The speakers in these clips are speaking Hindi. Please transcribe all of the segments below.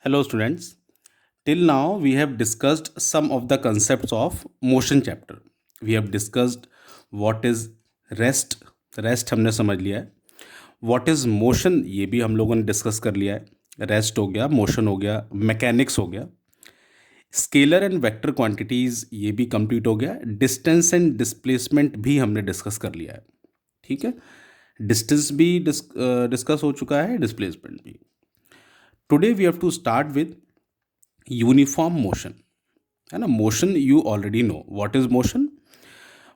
Hello, students. Till now, we have discussed some of the concepts of motion chapter. We have discussed what is rest. Rest हमने समझ लिया है. व्हाट इज मोशन ये भी हम लोगों ने डिस्कस कर लिया है. रेस्ट हो गया, मोशन हो गया, मैकेनिक्स हो गया. स्केलर एंड वेक्टर क्वांटिटीज ये भी कंप्लीट हो गया. डिस्टेंस एंड डिस्प्लेसमेंट भी हमने डिस्कस कर लिया है. ठीक है. डिस्टेंस भी डिस्कस हो चुका है, डिस्प्लेसमेंट भी. Today we have to start with uniform motion. है ना. Motion you already know what is motion.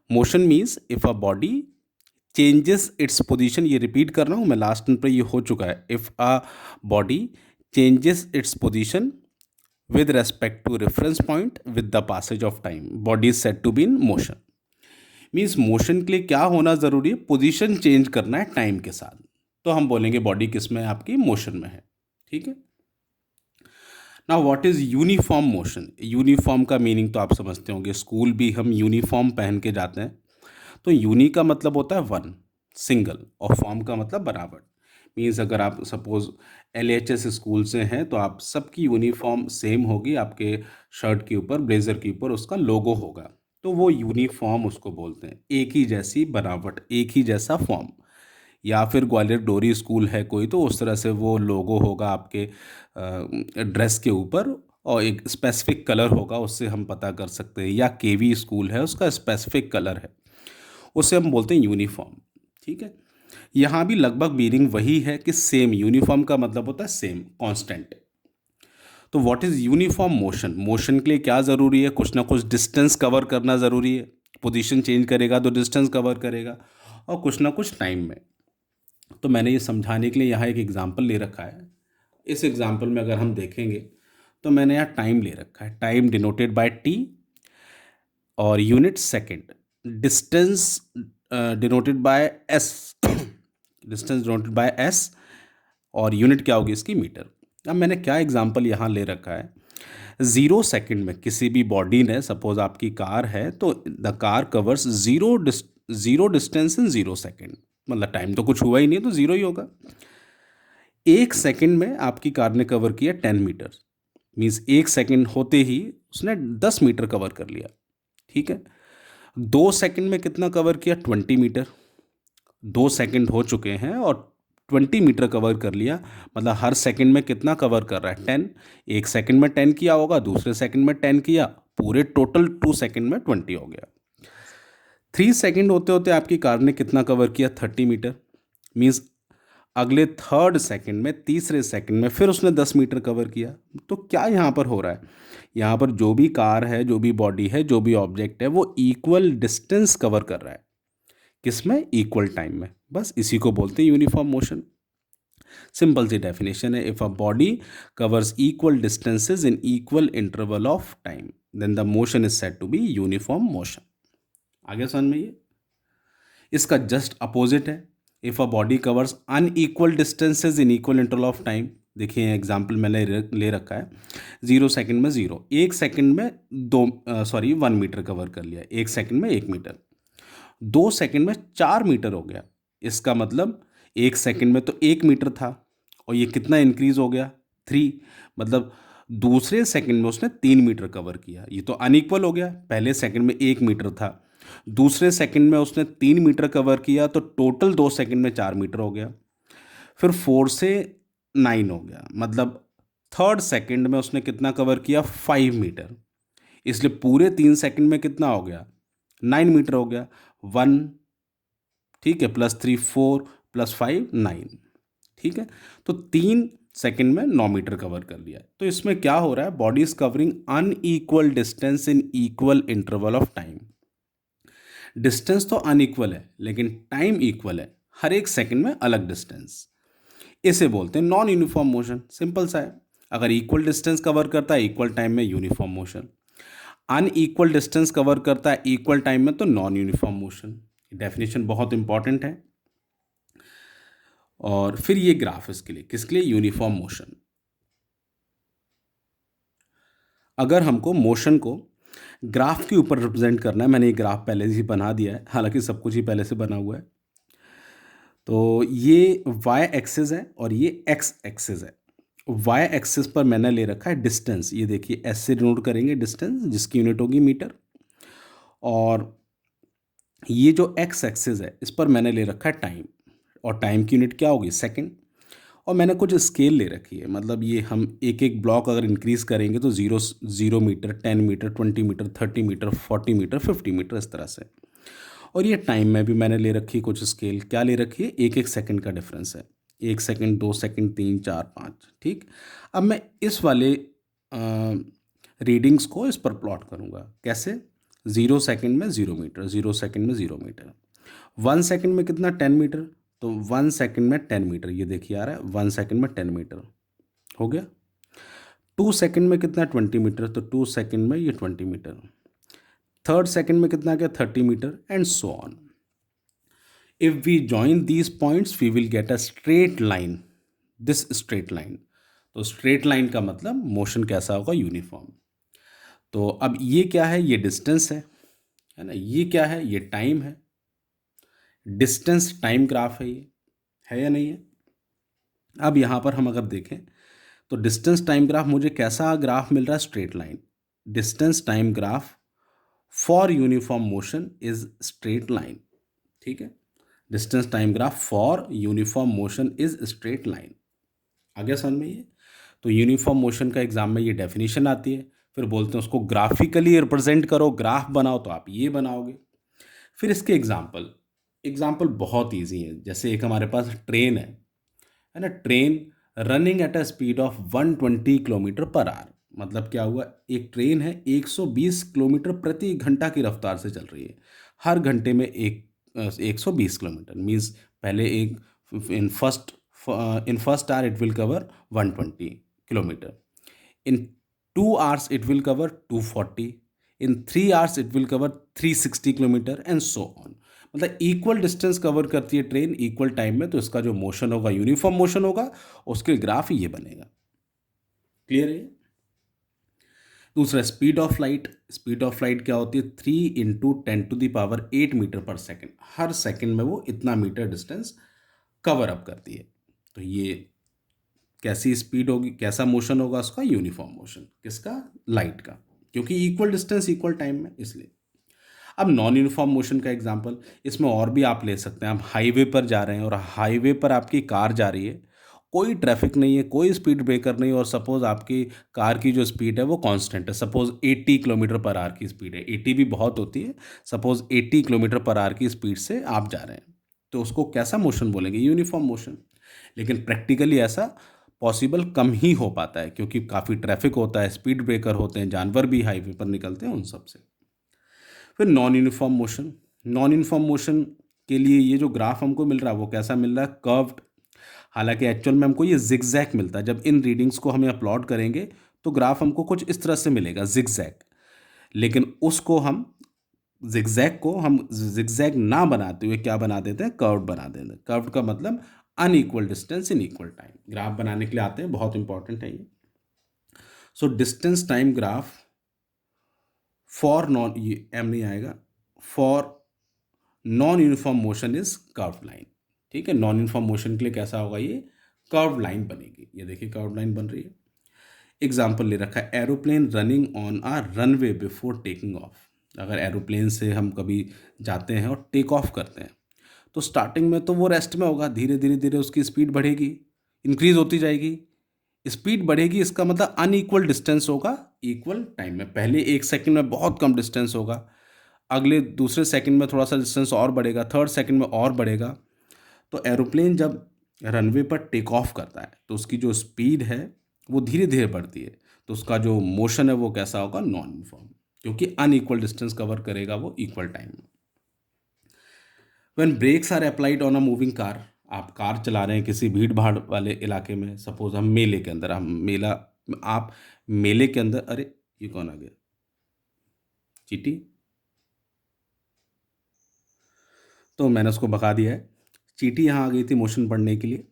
Motion means if a body changes its position. ये रिपीट कर रहा हूँ मैं, लास्ट पर ये हो चुका है. If a body changes its position with respect to reference point with the passage of time, body is said to be in motion. Means motion के लिए क्या होना ज़रूरी है, पोजीशन चेंज करना है टाइम के साथ. तो हम बोलेंगे बॉडी किस में है, आपकी मोशन में है. ठीक है. Now what is uniform motion. Uniform का मीनिंग तो आप समझते होंगे, स्कूल भी हम यूनिफॉर्म पहन के जाते हैं. तो यूनी का मतलब होता है वन, सिंगल, और फॉर्म का मतलब बराबर. मीन्स अगर आप सपोज LHS स्कूल से हैं तो आप सबकी यूनिफॉर्म सेम होगी. आपके शर्ट के ऊपर, ब्लेज़र के ऊपर उसका लोगो होगा, तो वो यूनिफॉर्म उसको बोलते हैं. एक ही जैसी बनावट, एक ही जैसा फॉर्म. या फिर ग्वालियर डोरी स्कूल है कोई, तो उस तरह से वो लोगो होगा आपके ड्रेस के ऊपर, और एक स्पेसिफिक कलर होगा, उससे हम पता कर सकते हैं. या KV स्कूल है, उसका स्पेसिफिक कलर है, उसे हम बोलते हैं यूनिफॉर्म. ठीक है. यहाँ भी लगभग मीनिंग वही है कि सेम. यूनिफॉर्म का मतलब होता है सेम, कांस्टेंट. तो what is uniform motion. Motion के लिए क्या ज़रूरी है, कुछ ना कुछ डिस्टेंस कवर करना ज़रूरी है. पोजीशन चेंज करेगा तो डिस्टेंस कवर करेगा, और कुछ ना कुछ टाइम में. तो मैंने ये समझाने के लिए यहाँ एक एग्जांपल ले रखा है. इस एग्जांपल में अगर हम देखेंगे तो मैंने यहाँ टाइम ले रखा है. टाइम डिनोटेड बाय T और unit second. Distance denoted by S. Distance denoted by S, और यूनिट क्या होगी इसकी, मीटर. अब मैंने क्या एग्जांपल यहाँ ले रखा है. 0 सेकेंड में किसी भी बॉडी ने, सपोज आपकी कार है, तो the car covers zero distance in 0 second. मतलब टाइम तो कुछ हुआ ही नहीं, तो जीरो ही होगा. 1 सेकेंड में आपकी कार ने कवर किया 10 मीटर. मीन्स 1 सेकेंड होते ही उसने 10 मीटर कवर कर लिया. ठीक है. 2 सेकेंड में कितना कवर किया, 20 मीटर. 2 सेकेंड हो चुके हैं और 20 मीटर कवर कर लिया. मतलब हर सेकंड में कितना कवर कर रहा है, 10. 1 सेकंड में 10 किया होगा, दूसरे सेकंड में 10 किया, पूरे टोटल 2 सेकंड में 20 हो गया. 3 सेकंड होते होते आपकी कार ने कितना कवर किया, 30 मीटर. मीन्स अगले थर्ड सेकंड में, तीसरे सेकंड में फिर उसने 10 मीटर कवर किया. तो क्या यहाँ पर हो रहा है, यहाँ पर जो भी कार है, जो भी बॉडी है, जो भी ऑब्जेक्ट है, वो इक्वल डिस्टेंस कवर कर रहा है. किसमें, इक्वल टाइम में. बस इसी को बोलते हैं यूनिफॉर्म मोशन. सिंपल सी डेफिनेशन है. If a body covers equal distances in equal interval of time, then the motion is said to be uniform motion. आगे समझ में. ये इसका जस्ट अपोजिट है. If a body covers unequal distances in equal interval of time. देखिए एग्जाम्पल मैंने ले रखा है. 0 सेकेंड में 0, 1 सेकेंड में 1 मीटर कवर कर लिया, 1 सेकेंड में 1 मीटर. 2 सेकेंड में 4 मीटर हो गया. इसका मतलब 1 सेकेंड में तो 1 मीटर था, और ये कितना इंक्रीज हो गया, 3. मतलब दूसरे सेकंड में उसने 3 मीटर कवर किया. ये तो अनइक्वल हो गया. पहले सेकंड में 1 मीटर था, दूसरे सेकंड में उसने 3 मीटर कवर किया, तो टोटल 2 सेकंड में 4 मीटर हो गया. फिर 4 से 9 हो गया. मतलब थर्ड सेकंड में उसने कितना कवर किया, 5 मीटर. इसलिए पूरे 3 सेकंड में कितना हो गया, 9 मीटर हो गया. 1, ठीक है, +3 4 +5 9. ठीक है. तो 3 सेकंड में 9 मीटर कवर कर लिया. तो इसमें क्या हो रहा है, body is covering unequal distance in equal interval of time. Distance तो अनइक्वल है, लेकिन टाइम इक्वल है. हर एक सेकंड में अलग डिस्टेंस. इसे बोलते हैं नॉन यूनिफॉर्म मोशन. सिंपल सा है. अगर इक्वल डिस्टेंस कवर करता है इक्वल टाइम में, uniform motion. Unequal distance cover करता है इक्वल टाइम में, तो नॉन यूनिफॉर्म मोशन. डेफिनेशन बहुत इंपॉर्टेंट है. और फिर ये ग्राफ इसके लिए, किसके लिए, यूनिफॉर्म मोशन. अगर हमको मोशन को ग्राफ के ऊपर रिप्रेजेंट करना है, मैंने ये ग्राफ पहले ही बना दिया है, हालांकि सब कुछ ही पहले से बना हुआ है. तो ये y एक्सिस है और ये x एक्सिस है. वाई एक्सिस पर मैंने ले रखा है डिस्टेंस, ये देखिए एस से डिनोट करेंगे डिस्टेंस जिसकी यूनिट होगी मीटर, और ये जो एक्स एक्सिस है इस पर मैंने ले रखा है टाइम, और टाइम की यूनिट क्या होगी सेकंड। और मैंने कुछ स्केल ले रखी है, मतलब ये हम एक एक ब्लॉक अगर इंक्रीज़ करेंगे तो 0 metre, 10 metre, 20 metre, 30 metre, 40 metre, 50 metre, इस तरह से। और ये टाइम में भी मैंने ले रखी है कुछ स्केल, क्या ले रखी है, एक एक सेकंड का डिफरेंस है, 1 सेकंड, 2 सेकंड, 3, 4, 5, ठीक। अब मैं इस वाले रीडिंग्स को इस पर प्लॉट करूँगा, कैसे, 0 सेकंड में 0 मीटर, 0 सेकंड में 0 मीटर, 1 सेकंड में कितना, 10 मीटर, तो 1 सेकंड में 10 मीटर, ये देखिए आ रहा है 1 सेकंड में 10 मीटर हो गया। 2 सेकंड में कितना, 20 मीटर, तो 2 सेकंड में ये 20 मीटर। थर्ड सेकंड में कितना गया, 30 metre, and so on. If we join these points we will get a straight line, this straight line. तो स्ट्रेट लाइन का मतलब मोशन कैसा होगा, यूनिफॉर्म। तो अब ये क्या है, ये डिस्टेंस है ना, ये क्या है, ये टाइम है, डिस्टेंस टाइम ग्राफ है, ये है या नहीं है। अब यहाँ पर हम अगर देखें तो डिस्टेंस टाइम ग्राफ मुझे कैसा ग्राफ मिल रहा है, straight line. Distance time graph for uniform motion is straight line, ठीक है। Distance time graph for uniform motion is straight line, आगे समझ में ये। तो यूनिफॉर्म मोशन का एग्जाम में ये डेफिनेशन आती है, फिर बोलते हैं उसको ग्राफिकली रिप्रेजेंट करो, ग्राफ बनाओ, तो आप ये बनाओगे। फिर इसके एग्जाम्पल, एग्जाम्पल बहुत ईजी है, जैसे एक हमारे पास ट्रेन है ना, train running at a speed of 120 kilometre per hour, मतलब क्या हुआ, एक ट्रेन है 120 किलोमीटर प्रति घंटा की रफ्तार से चल रही है, हर घंटे में 120 किलोमीटर, मीन्स पहले एक in first hour it will cover 120 kilometre, in 2 hours it will cover 240, in 3 hours it will cover 360 kilometre, and so on. मतलब इक्वल डिस्टेंस कवर करती है ट्रेन इक्वल टाइम में, तो इसका जो मोशन होगा यूनिफॉर्म मोशन होगा, उसके ग्राफ ये बनेगा, क्लियर है। दूसरा speed of light, speed of light क्या होती है, 3 × 10⁸ हर सेकंड में वो इतना मीटर डिस्टेंस कवर अप करती है। तो ये कैसी स्पीड होगी, कैसा मोशन होगा उसका, यूनिफॉर्म मोशन, किसका, लाइट का, क्योंकि इक्वल डिस्टेंस इक्वल टाइम में, इसलिए। अब नॉन यूनिफॉर्म मोशन का एग्जांपल इसमें और भी आप ले सकते हैं, आप हाईवे पर जा रहे हैं और हाईवे पर आपकी कार जा रही है, कोई ट्रैफिक नहीं है, कोई स्पीड ब्रेकर नहीं, और सपोज़ आपकी कार की जो स्पीड है वो कांस्टेंट है, सपोज़ 80 किलोमीटर पर आवर की स्पीड है, 80 भी बहुत होती है, सपोज़ 80 किलोमीटर पर आवर की स्पीड से आप जा रहे हैं, तो उसको कैसा मोशन बोलेंगे, यूनिफॉर्म मोशन। लेकिन प्रैक्टिकली ऐसा पॉसिबल कम ही हो पाता है, क्योंकि काफ़ी ट्रैफिक होता है, स्पीड ब्रेकर होते हैं, जानवर भी हाईवे पर निकलते हैं, उन सब से। फिर non uniform motion, non uniform motion के लिए ये जो ग्राफ हमको मिल रहा है वो कैसा मिल रहा है, कर्व्ड। हालांकि एक्चुअल में हमको ये जिगजैग मिलता है, जब इन रीडिंग्स को हम अपलोड करेंगे तो ग्राफ हमको कुछ इस तरह से मिलेगा, जिगजैग। लेकिन उसको हम जिगजैग ना बनाते हुए क्या बना देते हैं, कर्व्ड बना देते हैं। कर्व्ड का मतलब unequal distance in equal time, graph बनाने के लिए आते हैं, बहुत इंपॉर्टेंट है ये। So distance time graph for non, ये एम नहीं आएगा, for non uniform motion is curve line, ठीक है। नॉन यूनिफॉर्म मोशन के लिए कैसा होगा, ये कर्व लाइन बनेगी, ये देखिए कर्व लाइन बन रही है। एग्जाम्पल ले रखा है, aeroplane running on a runway before taking off. अगर एरोप्लेन से हम कभी जाते हैं और टेक ऑफ करते हैं, तो स्टार्टिंग में तो वो रेस्ट में होगा, धीरे धीरे धीरे उसकी स्पीड बढ़ेगी, इंक्रीज होती जाएगी, स्पीड बढ़ेगी, इसका मतलब अनइक्वल डिस्टेंस होगा इक्वल टाइम में। पहले 1 सेकंड में बहुत कम डिस्टेंस होगा, अगले दूसरे सेकंड में थोड़ा सा डिस्टेंस और बढ़ेगा, थर्ड सेकंड में और बढ़ेगा। तो एरोप्लेन जब रनवे पर टेक ऑफ करता है तो उसकी जो स्पीड है वो धीरे धीरे बढ़ती है, तो उसका जो मोशन है वो कैसा होगा, नॉन यूनिफॉर्म, क्योंकि अनइक्वल डिस्टेंस कवर करेगा वो इक्वल टाइम में। When brakes are applied on a moving car, आप कार चला रहे हैं किसी भीड़ भाड़ वाले इलाके में, सपोज हम मेले के अंदर, आप मेले के अंदर, अरे ये कौन आ गया, चींटी, तो मैंने उसको भगा दिया है। चींटी यहाँ आ गई थी मोशन पढ़ने के लिए,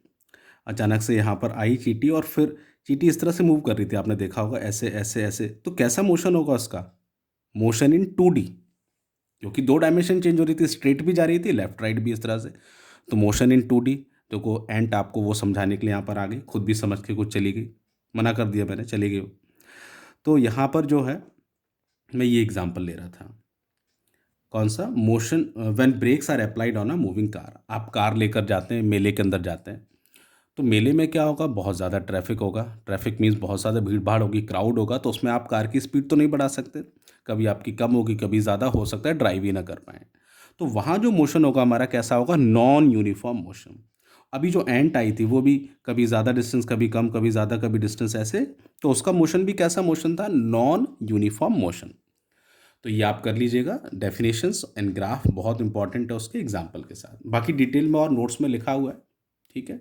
अचानक से यहाँ पर आई चींटी, और फिर चींटी इस तरह से मूव कर रही थी, आपने देखा होगा, ऐसे ऐसे ऐसे, तो कैसा मोशन होगा उसका, मोशन इन 2D, क्योंकि 2 डायमेंशन चेंज हो रही थी, स्ट्रेट भी जा रही थी, लेफ्ट राइट भी इस तरह से, तो मोशन इन 2D। तो को एंट आपको वो समझाने के लिए यहाँ पर आ गई, खुद भी समझ के कुछ चली गई। मना कर दिया मैंने, चले गए। तो यहाँ पर जो है मैं ये एग्जांपल ले रहा था, कौन सा, motion when brakes are applied on a moving car. आप कार लेकर जाते हैं, मेले के अंदर जाते हैं, तो मेले में क्या होगा, बहुत ज़्यादा ट्रैफिक होगा। ट्रैफिक मीन्स बहुत ज़्यादा भीड़ भाड़ होगी, क्राउड होगा, तो उसमें आप कार की स्पीड तो नहीं बढ़ा सकते, कभी आपकी कम होगी, कभी ज़्यादा, हो सकता है ड्राइव ही ना कर पाएँ। तो वहाँ जो मोशन होगा हमारा कैसा होगा, नॉन यूनिफॉर्म मोशन। अभी जो एंट आई थी वो भी कभी ज़्यादा डिस्टेंस, कभी कम, कभी ज़्यादा, कभी डिस्टेंस, ऐसे। तो उसका मोशन भी कैसा मोशन था, नॉन यूनिफॉर्म मोशन। तो ये आप कर लीजिएगा। डेफिनेशंस एंड ग्राफ बहुत इंपॉर्टेंट है उसके एग्जाम्पल के साथ, बाकी डिटेल में और नोट्स में लिखा हुआ है, ठीक है।